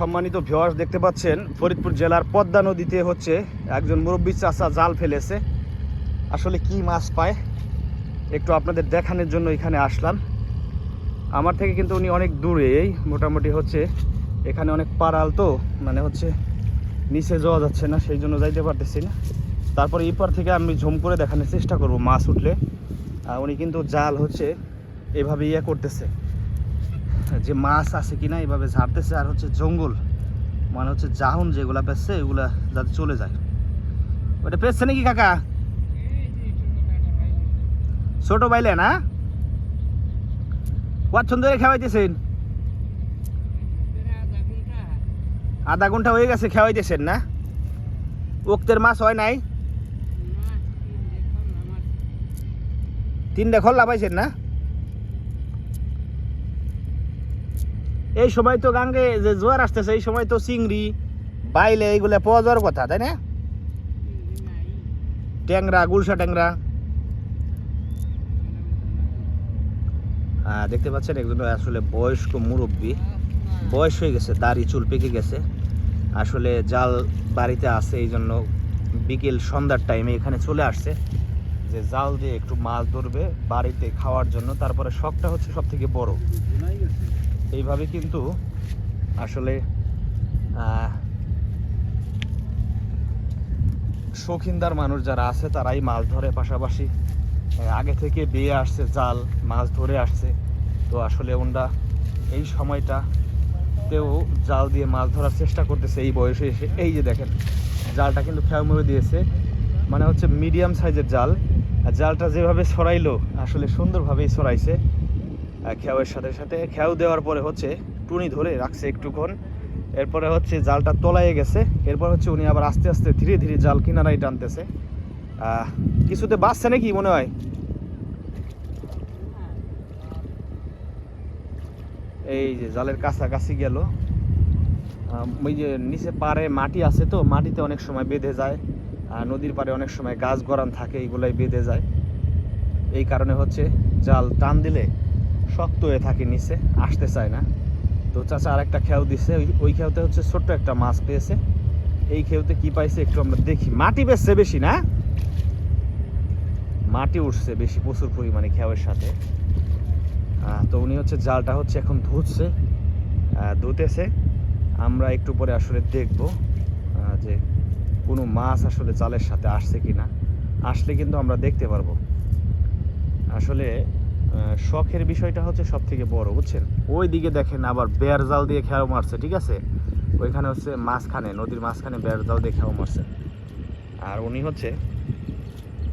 সম্মানিত ভিউয়ার্স, দেখতে পাচ্ছেন ফরিদপুর জেলার পদ্মা নদীতে হচ্ছে একজন মুরব্বী চাচা জাল ফেলেছে। আসলে কি মাছ পায় একটু আপনাদের দেখানোর জন্য এখানে আসলাম। আমার থেকে কিন্তু উনি অনেক দূরে, এই মোটামুটি হচ্ছে এখানে অনেক পাড়াল, তো মানে হচ্ছে নিচে যাওয়া যাচ্ছে না, সেই জন্য যাইতে পারতেছি না। তারপরে এই পার থেকে আমি ঝুম করে দেখানোর চেষ্টা করব মাছ উঠলে। উনি কিন্তু জাল হচ্ছে এভাবে করতেছে, যে মাছ আছে কিনা এভাবে ঝাড়তেছে। আর হচ্ছে জঙ্গল মানে হচ্ছে জাহুন যেগুলা পেচ্ছে এগুলা যাতে চলে যায়। ওটা পেচ্ছে নাকি কাকা? ছোট বাইলে না? কতক্ষণ ধরে খাওয়াইতেছেন? আধা ঘন্টা হয়ে গেছে খাওয়াইতেছেন না? উক্তের মাছ হয় নাই? 3টে খোলা পাইছেন না? এই সময় তো গাঙ্গে যে জোয়ার আসতেছে, এই সময় তো চিংড়ি বাইলে এইগুলা পাওয়া যাওয়ার কথা, তাই না? ট্যাংরা, গুলশা ট্যাংরা। দেখতে পাচ্ছেন একজন আসলে বয়স্ক মুরব্বী, বয়স হয়ে গেছে, দাড়ি চুল পেকে গেছে। আসলে জাল বাড়িতে আছে, এই জন্য বিকেল সন্ধ্যার টাইমে এখানে চলে আসছে যে জাল দিয়ে একটু মাছ ধরবে বাড়িতে খাওয়ার জন্য। তারপরে শখটা হচ্ছে সব থেকে বড়। এইভাবে কিন্তু আসলে শৌখিনদার মানুষ যারা আছে তারাই মাছ ধরে, পাশাপাশি আগে থেকে বিয়ে আসছে, জাল মাছ ধরে আসছে। তো আসলে ওনারা এই সময়টাতেও জাল দিয়ে মাছ ধরার চেষ্টা করতেছে এই বয়সে এসে। এই যে দেখেন জালটা কিন্তু খেয়াও মেরে দিয়েছে, মানে হচ্ছে মিডিয়াম সাইজের জাল। জালটা যেভাবে ছড়াইলো আসলে সুন্দরভাবেই ছড়াইছে। খেয়াওয়ের সাথে সাথে খেয়াও দেওয়ার পরে হচ্ছে টুনি ধরে রাখছে একটুক্ষণ, এরপরে হচ্ছে জালটা তলায়ে গেছে। এরপর হচ্ছে উনি আবার আস্তে আস্তে ধীরে ধীরে জাল কিনারাই টানতেছে। কিছুতে বাঁচছে নাকি মনে হয়? এই যে জালের কাছাকাছি গেল। ওই যে নিচে পাড়ে মাটি আছে, তো মাটিতে অনেক সময় বেঁধে যায়। নদীর পাড়ে অনেক সময় গাছ গড়ান থাকে, এইগুলাই বেঁধে যায়। এই কারণে হচ্ছে জাল টান দিলে শক্ত হয়ে থাকে, নিচে আসতে চায় না। তো চাচা আরেকটা খেয়াও দিছে, ওই খেয়াতে হচ্ছে ছোট্ট একটা মাছ পেয়েছে। এই খেয়াতে কি পাইছে একটু আমরা দেখি। মাটি বেশছে বেশি না? মাটি উঠছে বেশি, প্রচুর পরিমাণে খেয়াওয়ের সাথে। তো উনি হচ্ছে জালটা হচ্ছে এখন ধুতেছে। আমরা একটু পরে আসলে দেখব যে কোনো মাছ আসলে জালের সাথে আসছে কিনা। আসলে কিন্তু আমরা দেখতে পারবো। আসলে শখের বিষয়টা হচ্ছে সব থেকে বড়, বুঝছেন? ওই দিকে দেখেন আবার বেয়ার জাল দিয়ে খেয়াও মারছে, ঠিক আছে? ওইখানে হচ্ছে মাঝখানে, নদীর মাঝখানে বেয়ার জাল দিয়ে খেয়াও মারছে। আর উনি হচ্ছে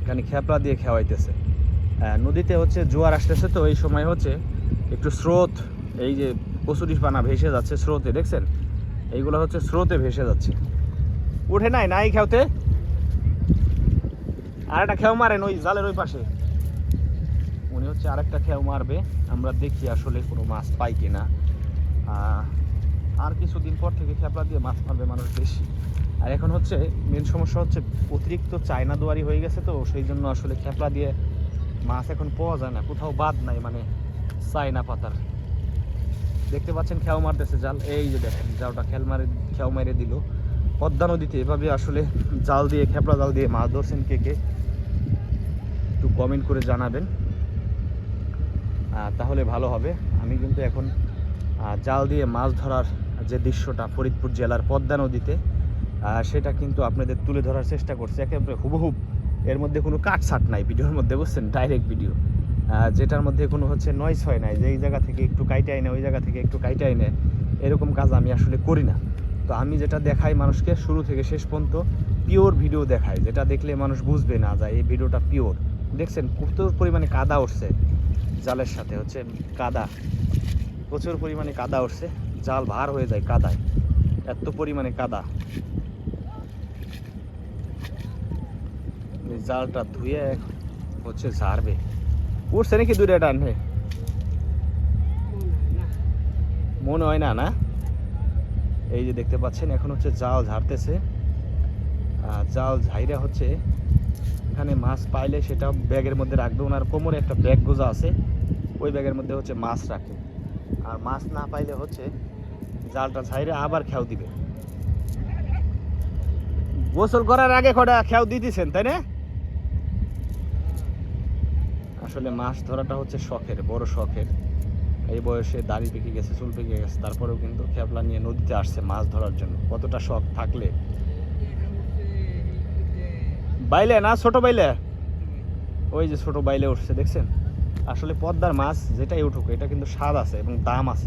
এখানে খেপলা দিয়ে খেওয়াইতেছে। নদীতে হচ্ছে জোয়ার আসতেছে, তো এই সময় হচ্ছে একটু স্রোত, এই যে কচুরি পানা ভেসে যাচ্ছে স্রোতে, দেখছেন? এইগুলো হচ্ছে স্রোতে ভেসে যাচ্ছে। উঠে নাই খেওতে। আর একটা খেও মারেন ওই জালের ওই পাশে। উনি হচ্ছে আরেকটা খেও মারবে, আমরা দেখি আসলে কোনো মাছ পাই কিনা। আর কিছুদিন পর থেকে খেপলা দিয়ে মাছ মারবে মানুষ বেশি। আর এখন হচ্ছে মেন সমস্যা হচ্ছে অতিরিক্ত চায়না দুয়ারি হয়ে গেছে, তো সেই জন্য আসলে খেপলা দিয়ে মাছ এখন পাওয়া যায় না, কোথাও বাদ নাই মানে চায়না পাতার। দেখতে পাচ্ছেন খেয়াও মারতেছে জাল। এই যে দেখেন জালটা খেয়াও মেরে দিল। পদ্মা নদীতে এভাবে আসলে জাল দিয়ে, খেপলা জাল দিয়ে মাছ ধরছেন কে কে একটু কমেন্ট করে জানাবেন, তাহলে ভালো হবে। আমি কিন্তু এখন জাল দিয়ে মাছ ধরার যে দৃশ্যটা ফরিদপুর জেলার পদ্মা নদীতে, সেটা কিন্তু আপনাদের তুলে ধরার চেষ্টা করছি একেবারে হুবহুব। এর মধ্যে কোনো কাটছাট নাই ভিডিওর মধ্যে, বুঝছেন? ডাইরেক্ট ভিডিও, যেটার মধ্যে কোনো হচ্ছে নয়েজ হয় নাই, যে এই জায়গা থেকে একটু কাইটে আইনে, ওই জায়গা থেকে একটু কাইটে আইনে, এরকম কাজ আমি আসলে করি না। তো আমি যেটা দেখাই মানুষকে শুরু থেকে শেষ পর্যন্ত পিওর ভিডিও দেখাই, যেটা দেখলে মানুষ বুঝবে না যায় এই ভিডিওটা পিওর। দেখছেন প্রচুর পরিমাণে কাদা উঠছে জালের সাথে, হচ্ছে কাদা, প্রচুর পরিমাণে কাদা উঠছে। জাল ভার হয়ে যায় কাদায়, এত পরিমাণে কাদা। জালটা ধুয়ে হচ্ছে ঝাড়বে। উঠছে নাকি দূরে টানে? মনে হয় না, না? এই যে দেখতে পাচ্ছেন এখন হচ্ছে জাল ঝাড়তেছে। জাল ঝাইরা হচ্ছে এখানে মাছ পাইলে সেটা ব্যাগের মধ্যে রাখবে। ওনার কোমরে একটা ব্যাগ গোজা আছে, ওই ব্যাগের মধ্যে হচ্ছে মাছ রাখে। আর মাছ না পাইলে হচ্ছে জালটা ছাইরে আবার খেয়াও দিবে। গোসল করার আগে কটা খেয়াও দিতেছেন তাই না? আসলে মাছ ধরাটা হচ্ছে শখের, বড় শখের। এই বয়সে দাড়ি পেকে গেছে, চুল পেকে গেছে, তারপরেও কিন্তু খেপলা নিয়ে নদীতে আসছে মাছ ধরার জন্য। কতটা শখ থাকলে। বাইলে না ছোট বাইলে, ওই যে ছোট বাইলে উঠছে দেখছেন। আসলে পদ্মার মাছ যেটাই উঠুক, এটা কিন্তু স্বাদ আছে এবং দাম আছে।